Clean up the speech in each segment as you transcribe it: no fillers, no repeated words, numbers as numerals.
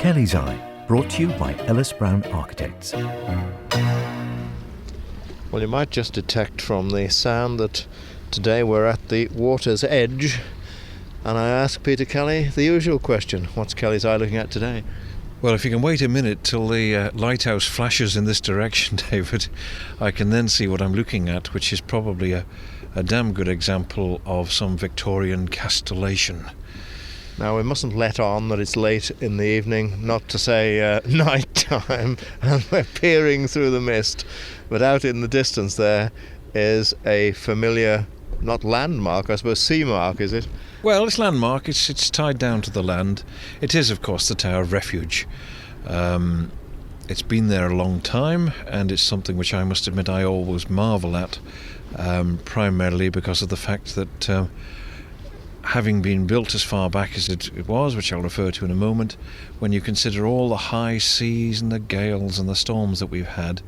Kelly's Eye, brought to you by Ellis Brown Architects. Well, you might just detect from the sound that today we're at the water's edge, and I ask Peter Kelly the usual question: what's Kelly's Eye looking at today? Well, if you can wait a minute till the lighthouse flashes in this direction, David, I can then see what I'm looking at, which is probably a damn good example of some Victorian castellation. Now, we mustn't let on that it's late in the evening, not to say night time, and we're peering through the mist. But out in the distance there is a familiar, not landmark, I suppose sea mark, is it? Well, it's landmark. It's tied down to the land. It is, of course, the Tower of Refuge. It's been there a long time, and it's something which I must admit I always marvel at, primarily because of the fact that having been built as far back as it was, which I'll refer to in a moment, when you consider all the high seas and the gales and the storms that we've had,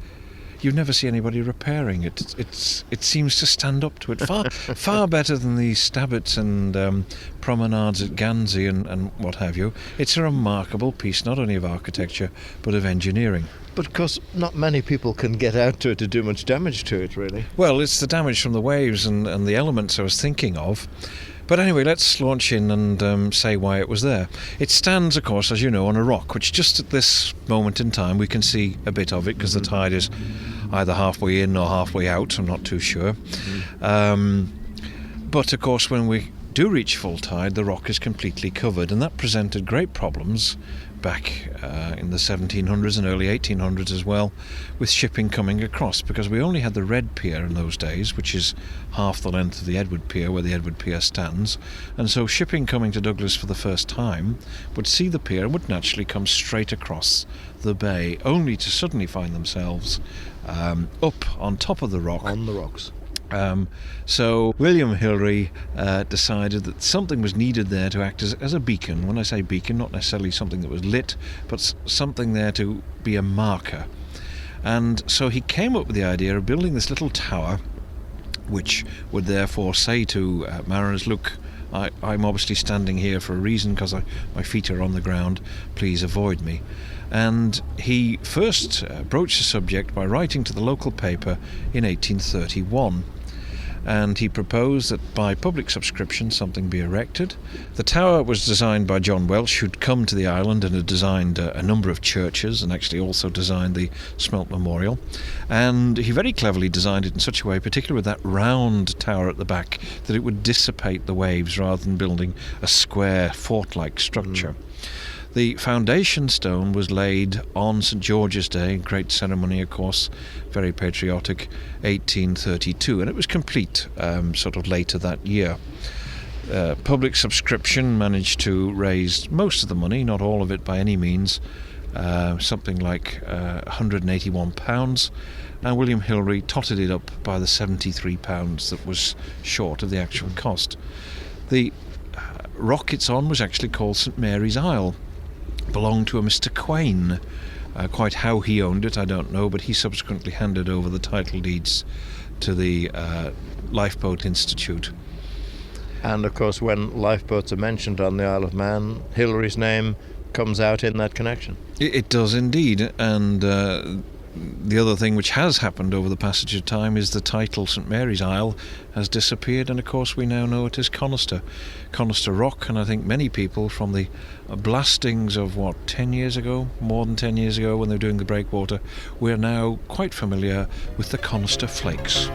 you never see anybody repairing it. It seems to stand up to it far better than the Stabbits and promenades at Guernsey and what have you. It's a remarkable piece, not only of architecture, but of engineering. But of course, not many people can get out to it to do much damage to it, really. Well, it's the damage from the waves and the elements I was thinking of. But anyway, let's launch in and say why it was there. It stands, of course, as you know, on a rock, which just at this moment in time we can see a bit of it because the tide is either halfway in or halfway out, I'm not too sure. But of course, when we do reach full tide, the rock is completely covered, and that presented great problems back in the 1700s and early 1800s as well, with shipping coming across, because we only had the Red Pier in those days, which is half the length of the Edward Pier where the Edward Pier stands, and so shipping coming to Douglas for the first time would see the pier and would naturally come straight across the bay, only to suddenly find themselves up on top of the rock. On the rocks. So William Hillary decided that something was needed there to act as a beacon. When I say beacon, not necessarily something that was lit, but something there to be a marker. And so he came up with the idea of building this little tower, which would therefore say to mariners, look, I'm obviously standing here for a reason because my feet are on the ground, please avoid me. And he first broached the subject by writing to the local paper in 1831. And he proposed that by public subscription something be erected. The tower was designed by John Welsh, who'd come to the island and had designed a number of churches and actually also designed the Smelt Memorial. And he very cleverly designed it in such a way, particularly with that round tower at the back, that it would dissipate the waves rather than building a square fort-like structure. The foundation stone was laid on St George's Day, great ceremony, of course, very patriotic, 1832, and it was complete sort of later that year. Public subscription managed to raise most of the money, not all of it by any means, something like £181, and William Hillary totted it up by the £73 that was short of the actual cost. The rock it's on was actually called St Mary's Isle. Belonged to a Mr. Quain. Quite how he owned it I don't know, but he subsequently handed over the title deeds to the Lifeboat Institute. And of course, when lifeboats are mentioned on the Isle of Man, Hillary's name comes out in that connection. It does indeed, and the other thing which has happened over the passage of time is the title St Mary's Isle has disappeared, and of course we now know it as Conister Rock. And I think many people from the blastings of 10 years ago, more than 10 years ago when they were doing the breakwater, we're now quite familiar with the Conister Flakes.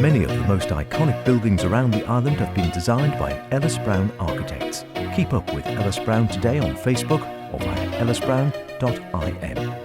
Many of the most iconic buildings around the island have been designed by Ellis Brown Architects. Keep up with Ellis Brown today on Facebook or via ellisbrown.im.